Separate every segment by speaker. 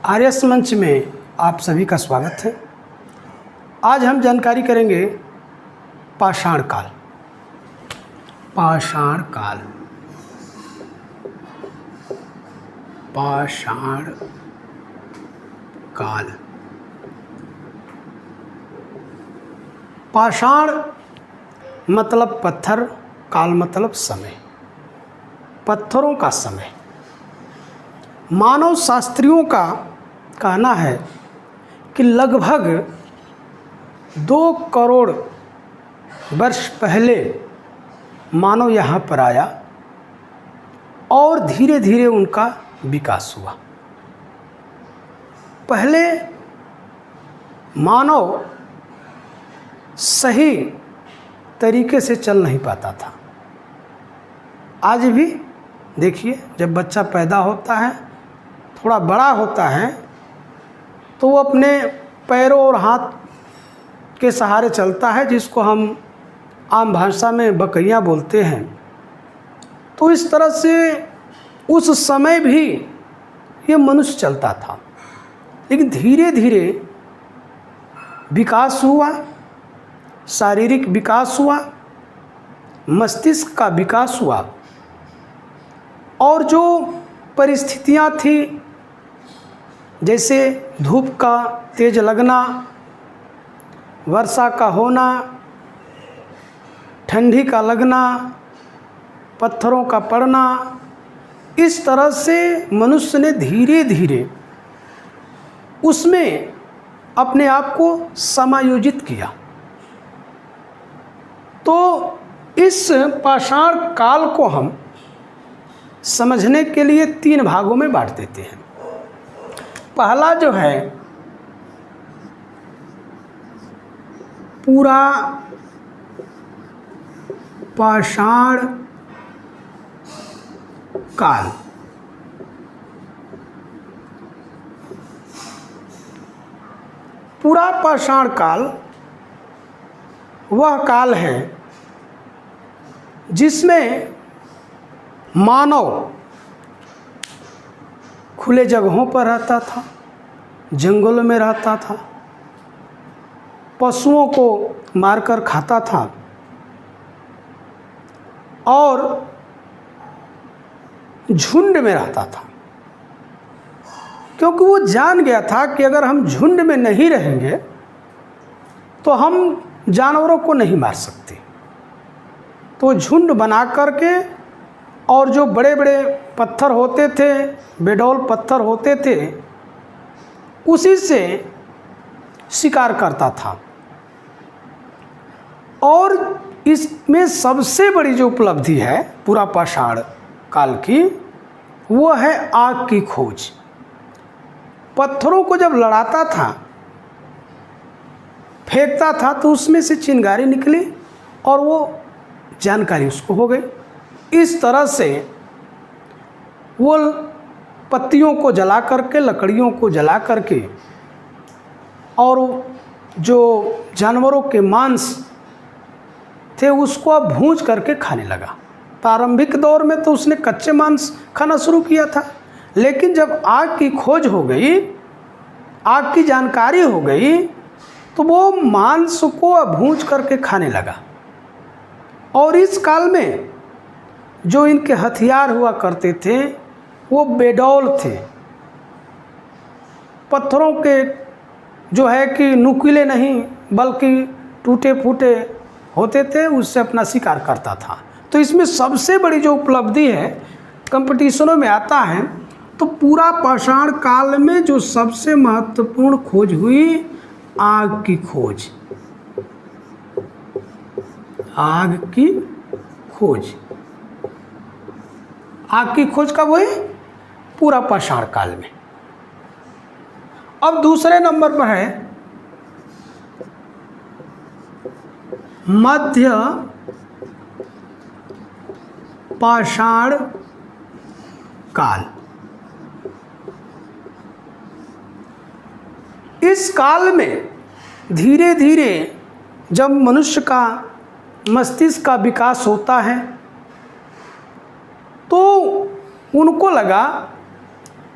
Speaker 1: आर्यस मंच में आप सभी का स्वागत है। आज हम जानकारी करेंगे पाषाण काल। पाषाण काल, पाषाण काल। पाषाण मतलब पत्थर, काल मतलब समय, पत्थरों का समय। मानव शास्त्रियों का कहना है कि लगभग 2 करोड़ वर्ष पहले मानव यहाँ पर आया और धीरे धीरे उनका विकास हुआ। पहले मानव सही तरीके से चल नहीं पाता था। आज भी देखिए, जब बच्चा पैदा होता है, थोड़ा बड़ा होता है, तो वो अपने पैरों और हाथ के सहारे चलता है, जिसको हम आम भाषा में बकैया बोलते हैं। तो इस तरह से उस समय भी ये मनुष्य चलता था। लेकिन धीरे धीरे विकास हुआ, शारीरिक विकास हुआ, मस्तिष्क का विकास हुआ, और जो परिस्थितियाँ थी, जैसे धूप का तेज लगना, वर्षा का होना, ठंडी का लगना, पत्थरों का पड़ना, इस तरह से मनुष्य ने धीरे धीरे उसमें अपने आप को समायोजित किया। तो इस पाषाण काल को हम समझने के लिए 3 भागों में बांट देते हैं। पहला जो है पूरा पाषाण काल। पूरा पाषाण काल वह काल है जिसमें मानव खुले जगहों पर रहता था, जंगलों में रहता था, पशुओं को मारकर खाता था और झुंड में रहता था। क्योंकि वो जान गया था कि अगर हम झुंड में नहीं रहेंगे तो हम जानवरों को नहीं मार सकते। तो झुंड बना करके, और जो बड़े बड़े पत्थर होते थे, बेडौल पत्थर होते थे, उसी से शिकार करता था। और इसमें सबसे बड़ी जो उपलब्धि है पूरा पाषाण काल की, वो है आग की खोज। पत्थरों को जब लड़ाता था, फेंकता था, तो उसमें से चिंगारी निकली और वो जानकारी उसको हो गई। इस तरह से वो पत्तियों को जला करके, लकड़ियों को जला करके, और जो जानवरों के मांस थे उसको अब भूंज करके खाने लगा। प्रारंभिक दौर में तो उसने कच्चे मांस खाना शुरू किया था, लेकिन जब आग की खोज हो गई, आग की जानकारी हो गई, तो वो मांस को भूंज करके खाने लगा। और इस काल में जो इनके हथियार हुआ करते थे वो बेडौल थे। पत्थरों के जो है कि नुकीले नहीं, बल्कि टूटे फूटे होते थे, उससे अपना शिकार करता था। तो इसमें सबसे बड़ी जो उपलब्धि है, कंपटीशनों में आता है, तो पूरा पाषाण काल में जो सबसे महत्वपूर्ण खोज हुई, आग की खोज। आग की खोज। आग की खोज कब हुई? पूरा पाषाण काल में। अब दूसरे नंबर पर है मध्य पाषाण काल। इस काल में धीरे धीरे जब मनुष्य का मस्तिष्क का विकास होता है, तो उनको लगा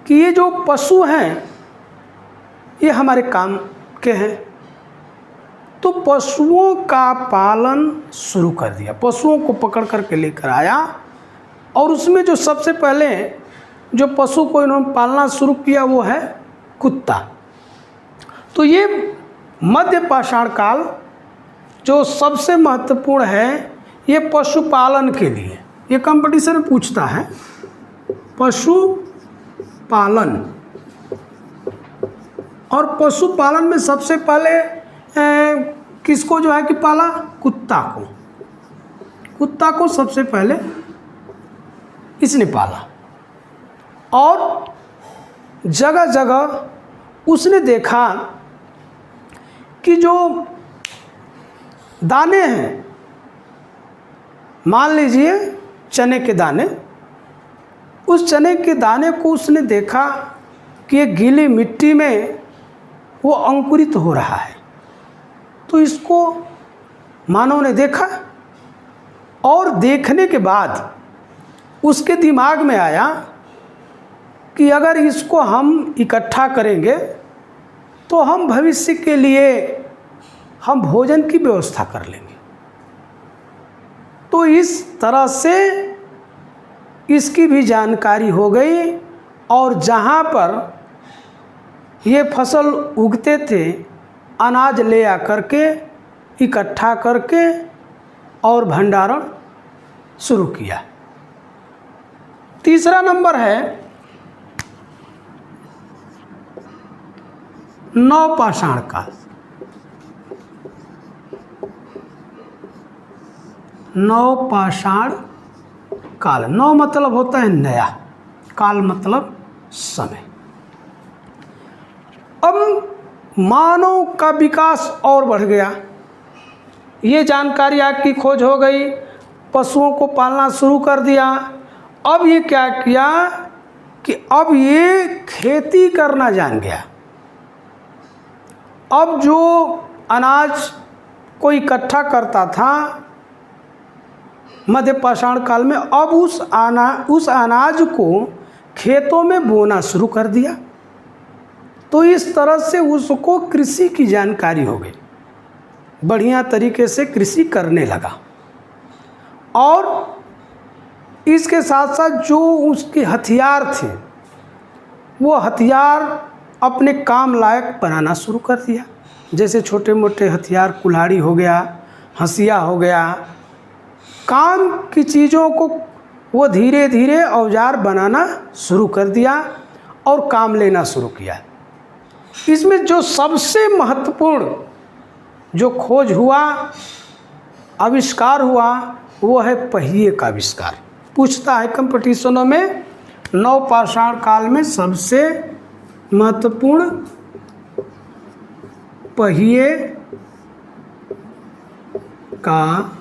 Speaker 1: कि ये जो पशु हैं ये हमारे काम के हैं। तो पशुओं का पालन शुरू कर दिया, पशुओं को पकड़ करके लेकर आया, और उसमें जो सबसे पहले जो पशु को इन्होंने पालना शुरू किया वो है कुत्ता। तो ये मध्य पाषाण काल जो सबसे महत्वपूर्ण है ये पशुपालन के लिए, ये कंपटीशन में पूछता है पशुपालन। और पशुपालन में सबसे पहले किसको जो है कि पाला, कुत्ता को, कुत्ता को सबसे पहले इसने पाला। और जगह जगह उसने देखा कि जो दाने हैं, मान लीजिए चने के दाने, उस चने के दाने को उसने देखा कि ये गीली मिट्टी में वो अंकुरित हो रहा है। तो इसको मानव ने देखा, और देखने के बाद उसके दिमाग में आया कि अगर इसको हम इकट्ठा करेंगे तो हम भविष्य के लिए हम भोजन की व्यवस्था कर लेंगे। तो इस तरह से इसकी भी जानकारी हो गई, और जहाँ पर ये फसल उगते थे अनाज ले आकर के इकट्ठा करके और भंडारण शुरू किया। तीसरा नंबर है नवपाषाण काल। नवपाषाण काल, नव मतलब होता है नया, काल मतलब समय। अब मानव का विकास और बढ़ गया, ये जानकारी आग की खोज हो गई, पशुओं को पालना शुरू कर दिया। अब ये क्या किया कि अब ये खेती करना जान गया। अब जो अनाज को इकट्ठा करता था मध्य पाषाण काल में, अब उस अनाज को खेतों में बोना शुरू कर दिया। तो इस तरह से उसको कृषि की जानकारी हो गई, बढ़िया तरीके से कृषि करने लगा। और इसके साथ साथ जो उसके हथियार थे वो हथियार अपने काम लायक बनाना शुरू कर दिया। जैसे छोटे मोटे हथियार, कुल्हाड़ी हो गया, हंसिया हो गया, काम की चीज़ों को वो धीरे धीरे औजार बनाना शुरू कर दिया और काम लेना शुरू किया। इसमें जो सबसे महत्वपूर्ण जो खोज हुआ, आविष्कार हुआ, वो है पहिए का आविष्कार। पूछता है कंपटीशनों में, नवपाषाण काल में सबसे महत्वपूर्ण पहिए का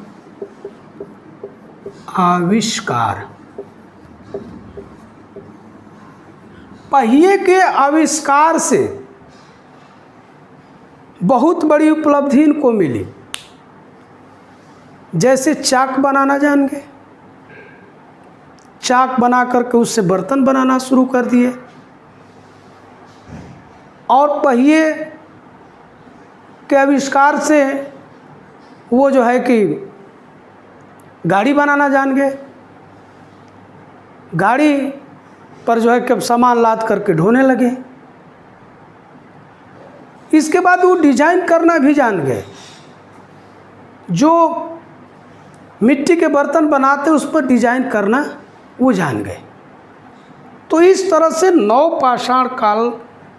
Speaker 1: आविष्कार। पहिए के आविष्कार से बहुत बड़ी उपलब्धि इनको मिली। जैसे चाक बनाना जान गए, चाक बना करके उससे बर्तन बनाना शुरू कर दिए। और पहिए के आविष्कार से वो जो है कि गाड़ी बनाना जान गए। गाड़ी पर जो है कि सामान लाद करके ढोने लगे। इसके बाद वो डिजाइन करना भी जान गए। जो मिट्टी के बर्तन बनाते उस पर डिजाइन करना वो जान गए। तो इस तरह से नवपाषाण काल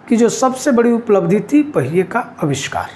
Speaker 1: की जो सबसे बड़ी उपलब्धि थी पहिए का आविष्कार।